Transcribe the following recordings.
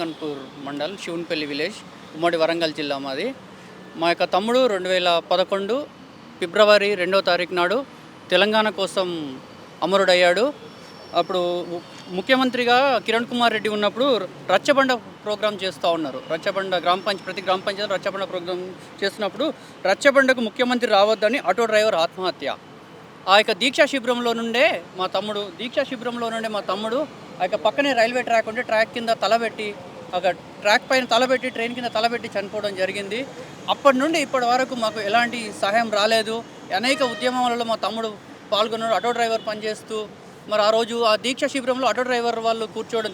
రామలింగన్పూర్ mandal శివున్పల్లి village ఉమ్మడి వరంగల్ జిల్లా మాది. మా యొక్క తమ్ముడు 2011 ఫిబ్రవరి 2వ తారీఖు నాడు తెలంగాణ కోసం అమరుడయ్యాడు. అప్పుడు ముఖ్యమంత్రిగా కిరణ్ కుమార్ రెడ్డి ఉన్నప్పుడు రచ్చబండ ప్రోగ్రాం చేస్తూ ఉన్నారు. రచ్చబండ ప్రతి గ్రామ పంచాయతీ రచ్చబండ ప్రోగ్రాం చేస్తున్నప్పుడు రచ్చబండకు ముఖ్యమంత్రి రావద్దని ఆటో డ్రైవర్ ఆత్మహత్య. ఆ యొక్క దీక్షా శిబిరంలో నుండే మా తమ్ముడు ఆ యొక్క పక్కనే రైల్వే ట్రాక్ ఉంటే ట్రాక్ కింద తలబెట్టి ట్రాక్ పైన తలబెట్టి ట్రైన్ కింద తలబెట్టి చనిపోవడం జరిగింది. అప్పటి నుండి ఇప్పటి వరకు మాకు ఎలాంటి సహాయం రాలేదు. అనేక ఉద్యమాలలో మా తమ్ముడు పాల్గొన్నాడు, ఆటో డ్రైవర్ పనిచేస్తూ. మరి ఆ రోజు ఆ దీక్షా శిబిరంలో ఆటో డ్రైవర్ వాళ్ళు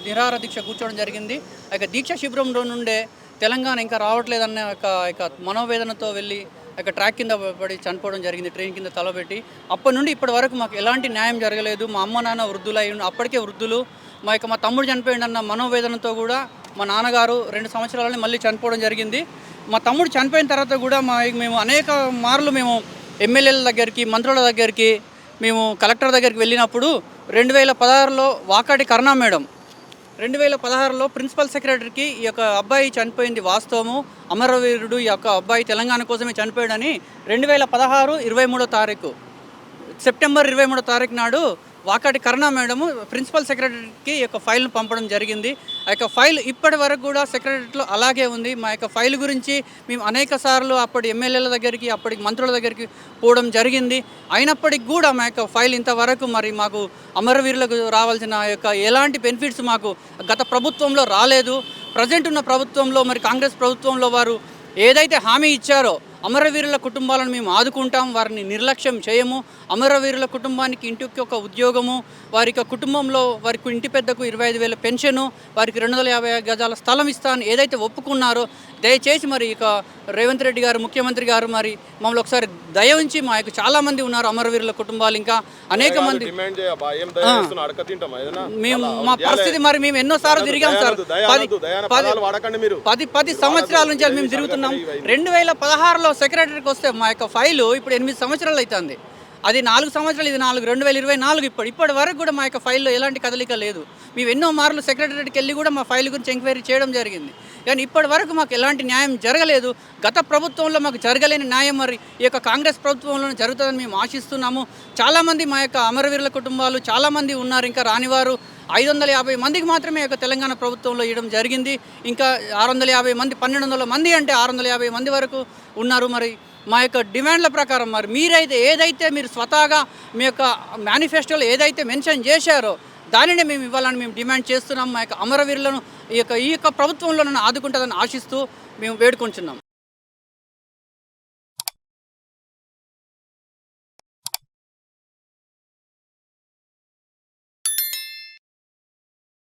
నిరాహార దీక్ష కూర్చోవడం జరిగింది. ఆ యొక్క దీక్షా శిబిరంలో నుండే తెలంగాణ ఇంకా రావట్లేదన్న యొక్క మనోవేదనతో వెళ్ళి ట్రాక్ కింద పడి చనిపోవడం జరిగింది, ట్రైన్ కింద తలబెట్టి. అప్పటి నుండి ఇప్పటి వరకు మాకు ఎలాంటి న్యాయం జరగలేదు. మా అమ్మ నాన్న వృద్ధులు అప్పటికే వృద్ధులు. మా తమ్ముడు చనిపోయిందన్న మనోవేదనతో కూడా మా నాన్నగారు 2 సంవత్సరాలని మళ్ళీ చనిపోవడం జరిగింది. మా తమ్ముడు చనిపోయిన తర్వాత కూడా మేము అనేక మార్లు ఎమ్మెల్యేల దగ్గరికి, మంత్రుల దగ్గరికి, కలెక్టర్ దగ్గరికి వెళ్ళినప్పుడు 2016లో వాకాటి కరుణ మేడం 2016లో ప్రిన్సిపల్ సెక్రటరీకి ఈ యొక్క అబ్బాయి చనిపోయింది వాస్తవము, అమరవీరుడు, ఈ యొక్క అబ్బాయి తెలంగాణ కోసమే చనిపోయాడని 2016 సెప్టెంబర్ 23 తారీఖు నాడు వాకాటి కరుణ మేడము ప్రిన్సిపల్ సెక్రటరీకి ఈ యొక్క ఫైల్ను పంపడం జరిగింది. ఆ యొక్క ఫైల్ ఇప్పటి వరకు కూడా సెక్రటరీలో అలాగే ఉంది. మా యొక్క ఫైల్ గురించి మేము అనేక సార్లు అప్పటి ఎమ్మెల్యేల దగ్గరికి, అప్పటి మంత్రుల దగ్గరికి పోవడం జరిగింది. అయినప్పటికీ కూడా మా యొక్క ఫైల్ ఇంతవరకు మాకు అమరవీరులకు రావాల్సిన యొక్క ఎలాంటి బెనిఫిట్స్ మాకు గత ప్రభుత్వంలో రాలేదు. ప్రజెంట్ ఉన్న ప్రభుత్వంలో కాంగ్రెస్ ప్రభుత్వంలో వారు ఏదైతే హామీ ఇచ్చారో అమరవీరుల కుటుంబాలను మేము ఆదుకుంటాం, వారిని నిర్లక్ష్యం చేయము. అమరవీరుల కుటుంబానికి ఇంటికి ఒక ఉద్యోగము, వారికి కుటుంబంలో వారికి ఇంటి పెద్దకు 25,000 పెన్షను, వారికి 250 గజాల స్థలం ఇస్తాను ఏదైతే ఒప్పుకున్నారో దయచేసి ఇక రేవంత్ రెడ్డి గారు ముఖ్యమంత్రి గారు మమ్మల్ని ఒకసారి దయ ఉంచి మా యొక్క చాలామంది ఉన్నారు అమరవీరుల కుటుంబాలు, ఇంకా అనేక మంది. మా పరిస్థితి మేము ఎన్నోసార్లు తిరిగాం సార్. 10 సంవత్సరాల నుంచి మేము తిరుగుతున్నాం. 2016లో సెక్రటరీకి వస్తే మా యొక్క ఫైలు ఇప్పుడు 8 సంవత్సరాలు అవుతుంది. అది 4 సంవత్సరాలు, ఇది 2024 ఇప్పటి వరకు కూడా మా యొక్క ఫైల్లో ఎలాంటి కదలిక లేదు. మేము ఎన్నో మార్లు సెక్రటరీకి వెళ్ళి కూడా మా ఫైల్ గురించి ఎంక్వైరీ చేయడం జరిగింది, కానీ ఇప్పటి వరకు మాకు ఎలాంటి న్యాయం జరగలేదు. గత ప్రభుత్వంలో మాకు జరగలేని న్యాయం ఈ యొక్క కాంగ్రెస్ ప్రభుత్వంలో జరుగుతుందని మేము ఆశిస్తున్నాము. చాలామంది మా యొక్క అమరవీరుల కుటుంబాలు చాలామంది ఉన్నారు, ఇంకా రానివారు 550 మందికి మాత్రమే యొక్క తెలంగాణ ప్రభుత్వంలో ఇవ్వడం జరిగింది. ఇంకా 650 మంది, 1200 మంది అంటే 650 మంది వరకు ఉన్నారు. మా యొక్క డిమాండ్ల ప్రకారం ఏదైతే మీరు స్వతహాగా మీ యొక్క మేనిఫెస్టోలో ఏదైతే మెన్షన్ చేశారో దానినే మేము ఇవ్వాలని మేము డిమాండ్ చేస్తున్నాం. మా యొక్క అమరవీరులను ఈ యొక్క ప్రభుత్వంలో నన్ను ఆదుకుంటుందని ఆశిస్తూ మేము వేడుకుంటున్నాం.